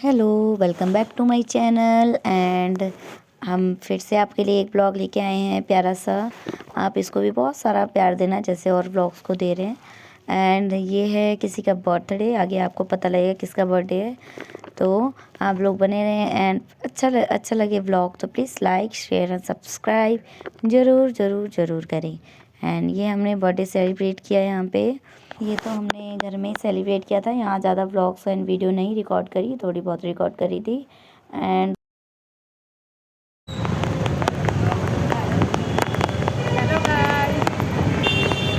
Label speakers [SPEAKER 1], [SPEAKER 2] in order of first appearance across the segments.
[SPEAKER 1] Hello, welcome back to my channel and हम फिर से आपके लिए एक ब्लॉग लेके आए हैं प्यारा सा। आप इसको भी बहुत सारा प्यार देना जैसे और ब्लॉग्स को दे रहे हैं। एंड ये है किसी का बर्थडे, आगे आपको पता लगेगा किसका बर्थडे है, तो आप लोग बने रहें एंड अच्छा लगे ब्लॉग तो please like share and subscribe ज़रूर ज़रूर ज़रूर करें। एंड ये हमने बर्थडे सेलिब्रेट किया यहाँ पे। ये तो हमने घर में ही सेलिब्रेट किया था, यहाँ ज़्यादा व्लॉग्स एंड वीडियो नहीं रिकॉर्ड करी, थोड़ी बहुत रिकॉर्ड करी थी। एंड
[SPEAKER 2] हेलो गाइस,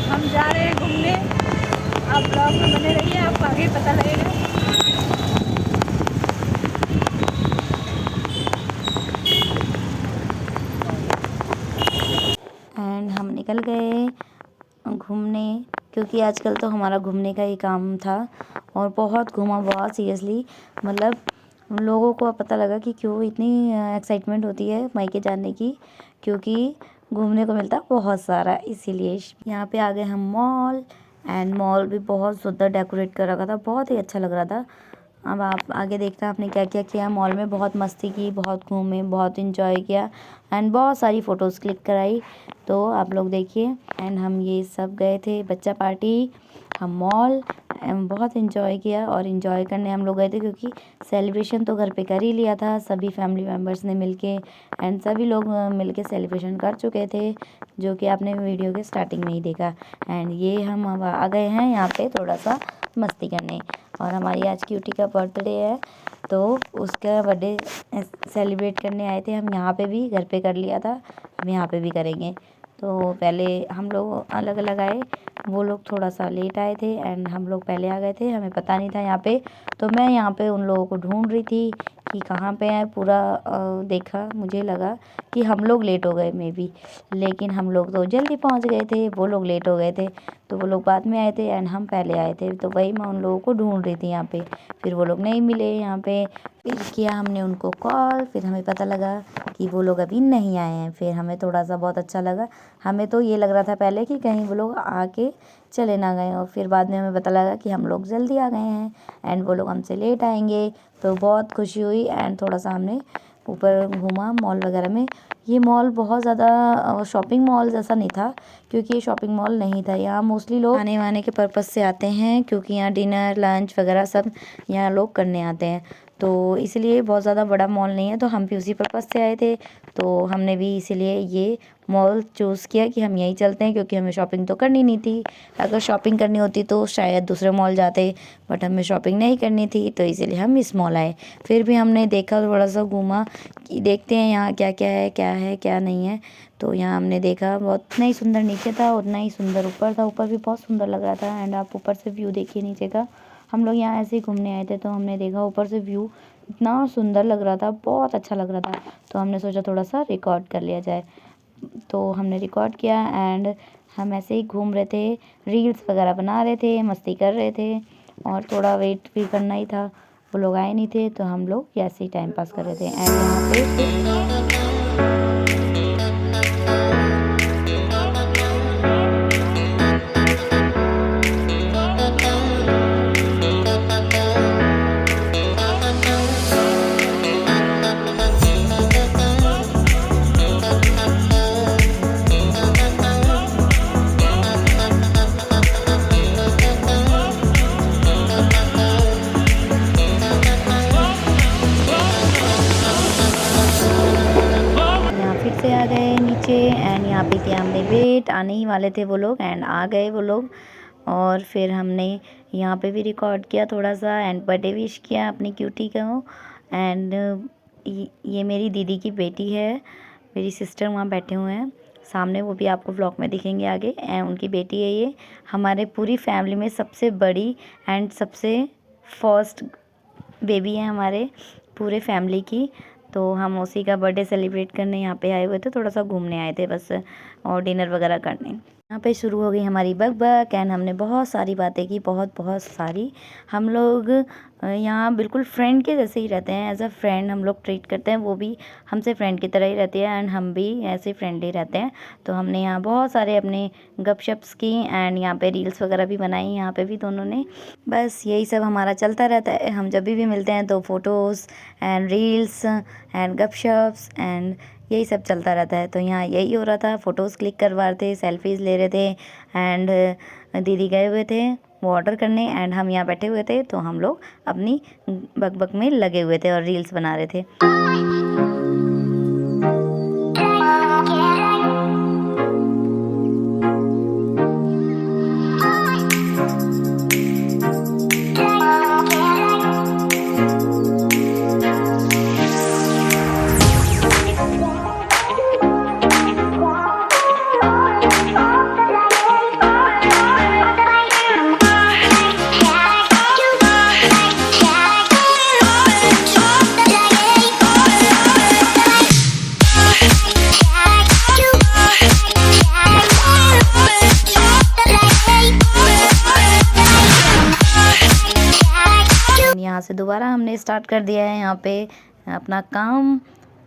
[SPEAKER 2] हम जा रहे हैं घूमने। आप ब्लॉग में बने रहिए, आपको आगे पता लगेगा।
[SPEAKER 1] हम निकल गए घूमने, क्योंकि आजकल तो हमारा घूमने का ही काम था और बहुत घूमा, बहुत सीरियसली। मतलब लोगों को अब पता लगा कि क्यों इतनी एक्साइटमेंट होती है मायके जाने की, क्योंकि घूमने को मिलता है बहुत सारा, इसीलिए यहाँ पे आ गए हम मॉल। एंड मॉल भी बहुत सुंदर डेकोरेट कर रखा था, बहुत ही अच्छा लग रहा था। अब आप आगे देखना आपने क्या क्या किया मॉल में। बहुत मस्ती की, बहुत घूमे, बहुत इंजॉय किया एंड बहुत सारी फ़ोटोज़ क्लिक कराई, तो आप लोग देखिए। एंड हम ये सब गए थे बच्चा पार्टी, हम मॉल बहुत इंजॉय किया। और इंजॉय करने हम लोग गए थे क्योंकि सेलिब्रेशन तो घर पे कर ही लिया था सभी फैमिली मेम्बर्स ने मिलके। एंड सभी लोग मिलके सेलिब्रेशन कर चुके थे, जो कि आपने वीडियो के स्टार्टिंग में ही देखा। एंड ये हम अब आ गए हैं यहाँ पे थोड़ा सा मस्ती करने। और हमारी आज क्यूटी का बर्थडे है, तो उसका बर्थडे सेलिब्रेट करने आए थे हम। यहाँ पे भी घर पे कर लिया था, हम यहाँ पे भी करेंगे। तो पहले हम लोग अलग अलग आए, वो लोग थोड़ा सा लेट आए थे एंड हम लोग पहले आ गए थे, हमें पता नहीं था यहाँ पे। तो मैं यहाँ पे उन लोगों को ढूंढ रही थी कि कहाँ पे है पूरा। देखा, मुझे लगा कि हम लोग लेट हो गए मे बी, लेकिन हम लोग तो जल्दी पहुँच गए थे, वो लोग लेट हो गए थे। तो वो लोग बाद में आए थे एंड हम पहले आए थे, तो वही मैं उन लोगों को ढूंढ रही थी यहाँ पे। फिर वो लोग नहीं मिले यहाँ पे, फिर किया हमने उनको कॉल, फिर हमें पता लगा कि वो लोग अभी नहीं आए हैं। फिर हमें थोड़ा सा बहुत अच्छा लगा, हमें तो ये लग रहा था पहले कि कहीं वो लोग आके चले ना गए, और फिर बाद में हमें पता लगा कि हम लोग जल्दी आ गए हैं एंड वो लोग हमसे लेट आएंगे। तो बहुत खुशी हुई एंड थोड़ा सा हमने ऊपर घूमा मॉल वगैरह में। ये मॉल बहुत ज़्यादा शॉपिंग मॉल जैसा नहीं था, क्योंकि ये शॉपिंग मॉल नहीं था। यहाँ मोस्टली लोग खाने वाने के पर्पज़ से आते हैं, क्योंकि यहाँ डिनर लंच वगैरह सब यहाँ लोग करने आते हैं, तो इसलिए बहुत ज़्यादा बड़ा मॉल नहीं है। तो हम भी उसी पर्पज़ से आए थे, तो हमने भी इसीलिए ये मॉल चूज़ किया कि हम यहीं चलते हैं, क्योंकि हमें शॉपिंग तो करनी नहीं थी। अगर शॉपिंग करनी होती तो शायद दूसरे मॉल जाते, बट हमें शॉपिंग नहीं करनी थी, तो इसीलिए हम इस मॉल आए। फिर भी हमने देखा, थोड़ा सा घूमा कि देखते हैं यहाँ क्या क्या है क्या नहीं है। तो यहाँ हमने देखा, बहुत इतना ही सुंदर नीचे था उतना ही सुंदर ऊपर था, ऊपर भी बहुत सुंदर लग रहा था। एंड आप ऊपर से व्यू देखिए नीचे का। हम लोग यहाँ ऐसे ही घूमने आए थे, तो हमने देखा ऊपर से व्यू इतना सुंदर लग रहा था, बहुत अच्छा लग रहा था। तो हमने सोचा थोड़ा सा रिकॉर्ड कर लिया जाए, तो हमने रिकॉर्ड किया। एंड हम ऐसे ही घूम रहे थे, रील्स वगैरह बना रहे थे, मस्ती कर रहे थे, और थोड़ा वेट भी करना ही था, वो लोग आए नहीं थे, तो हम लोग ऐसे ही टाइम पास कर रहे थे। एंड यहाँ पे यहाँ फिर से आ गए नीचे। एंड यहाँ पे किया हमने वेट, आने ही वाले थे वो लोग एंड आ गए वो लोग। और फिर हमने यहाँ पे भी रिकॉर्ड किया थोड़ा सा एंड बर्थडे विश किया अपनी क्यूटी को। एंड ये मेरी दीदी की बेटी है, मेरी सिस्टर वहाँ बैठे हुए हैं सामने, वो भी आपको व्लॉग में दिखेंगे आगे। एंड उनकी बेटी है ये। हमारे पूरी फैमिली में सबसे बड़ी एंड सबसे फर्स्ट बेबी है हमारे पूरे फैमिली की। तो हम उसी का बर्थडे सेलिब्रेट करने यहाँ पे आए हुए थे, थोड़ा सा घूमने आए थे बस, और डिनर वगैरह करने। यहाँ पे शुरू हो गई हमारी बक एंड हमने बहुत सारी बातें की, बहुत बहुत सारी। हम लोग यहाँ बिल्कुल फ्रेंड के जैसे ही रहते हैं, एज अ फ्रेंड हम लोग ट्रीट करते हैं, वो भी हमसे फ्रेंड की तरह ही रहती है एंड हम भी ऐसे फ्रेंडली रहते हैं। तो हमने यहाँ बहुत सारे अपने गपशप्स की एंड यहाँ पे रील्स वगैरह भी बनाई, यहाँ पे भी दोनों ने। बस यही सब हमारा चलता रहता है। हम जब भी मिलते हैं तो फ़ोटोज़ एंड रील्स एंड गपशप्स एंड यही सब चलता रहता है। तो यहाँ यही हो रहा था, फ़ोटोज़ क्लिक करवा रहे थे, सेल्फीज़ ले रहे थे एंड दीदी गए हुए थे वो ऑर्डर करने एंड हम यहाँ बैठे हुए थे। तो हम लोग अपनी बक में लगे हुए थे और रील्स बना रहे थे। यहाँ से दोबारा हमने स्टार्ट कर दिया है यहाँ पे अपना काम,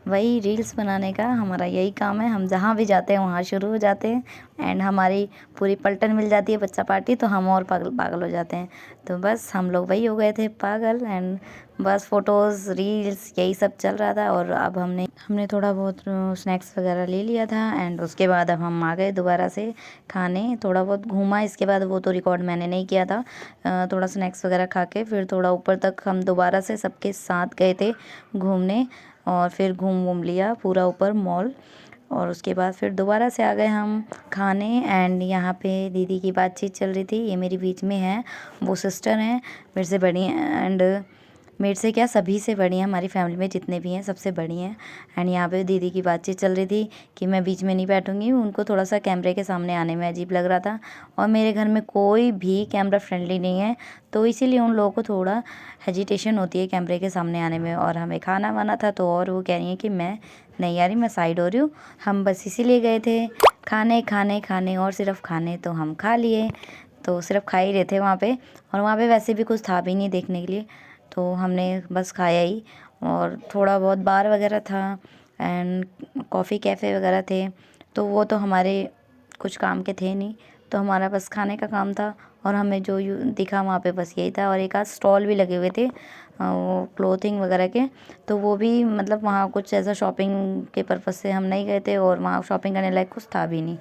[SPEAKER 1] वही रील्स बनाने का। हमारा यही काम है, हम जहाँ भी जाते हैं वहाँ शुरू हो जाते हैं एंड हमारी पूरी पलटन मिल जाती है बच्चा पार्टी, तो हम और पागल हो जाते हैं। तो बस हम लोग वही हो गए थे पागल एंड बस फ़ोटोज़ रील्स यही सब चल रहा था। और अब हमने थोड़ा बहुत स्नैक्स वगैरह ले लिया था एंड उसके बाद अब हम आ गए दोबारा से खाने। थोड़ा बहुत घूमा, इसके बाद वो तो रिकॉर्ड मैंने नहीं किया था। थोड़ा स्नैक्स वगैरह खा के फिर थोड़ा ऊपर तक हम दोबारा से सबके साथ गए थे घूमने और फिर घूम लिया पूरा ऊपर मॉल। और उसके बाद फिर दोबारा से आ गए हम खाने एंड यहाँ पे दीदी की बातचीत चल रही थी। ये मेरी बीच में है, वो सिस्टर हैं मेरे से बड़ी हैं एंड मेरे से क्या सभी से बड़ी हैं, हमारी फैमिली में जितने भी हैं सबसे बड़ी हैं। एंड यहाँ पे दीदी की बातचीत चल रही थी कि मैं बीच में नहीं बैठूंगी। उनको थोड़ा सा कैमरे के सामने आने में अजीब लग रहा था और मेरे घर में कोई भी कैमरा फ्रेंडली नहीं है, तो इसीलिए उन लोगों को थोड़ा हेजिटेशन होती है कैमरे के सामने आने में। और हमें खाना वाना था तो और वो कह रही हैं कि मैं नहीं यार मैं साइड हो रही हूँ। हम बस इसीलिए गए थे खाने खाने खाने और सिर्फ खाने, तो हम खा लिए, तो सिर्फ खा ही रहे थे वहाँ पे। और वहाँ पे वैसे भी कुछ था भी नहीं देखने के लिए, तो हमने बस खाया ही। और थोड़ा बहुत बार वगैरह था एंड कॉफ़ी कैफ़े वगैरह थे, तो वो तो हमारे कुछ काम के थे नहीं, तो हमारा बस खाने का काम था। और हमें जो दिखा वहाँ पे बस यही था। और एक आध स्टॉल भी लगे हुए थे वो क्लोथिंग वगैरह के, तो वो भी मतलब वहाँ कुछ ऐसा शॉपिंग के पर्पज़ से हम नहीं गए थे और वहाँ शॉपिंग करने लायक कुछ था भी नहीं।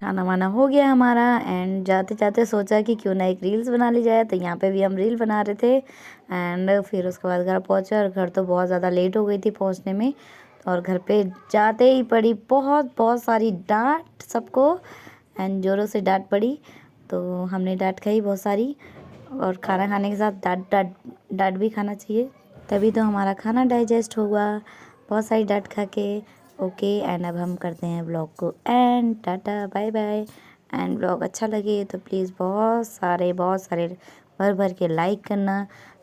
[SPEAKER 1] खाना वाना हो गया हमारा एंड जाते जाते सोचा कि क्यों ना एक रील्स बना ली जाए, तो यहाँ पे भी हम रील बना रहे थे। एंड फिर उसके बाद घर पहुँचे और घर तो बहुत ज़्यादा लेट हो गई थी पहुँचने में। और घर पे जाते ही पड़ी बहुत सारी डांट सबको एंड ज़ोरों से डांट पड़ी, तो हमने डांट खाई बहुत सारी। और खाना खाने के साथ डांट भी खाना चाहिए, तभी तो हमारा खाना डाइजेस्ट होगा, बहुत सारी डांट खा के। ओके एंड अब हम करते हैं ब्लॉग को and tata bye bye. And blog अच्छा लगे तो प्लीज़ बहुत सारे भर के लाइक करना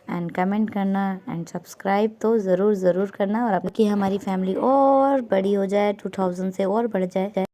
[SPEAKER 1] एंड कमेंट करना एंड सब्सक्राइब तो ज़रूर करना। और आपकी हमारी फैमिली और बड़ी हो जाए, 2000 से और बढ़ जाए।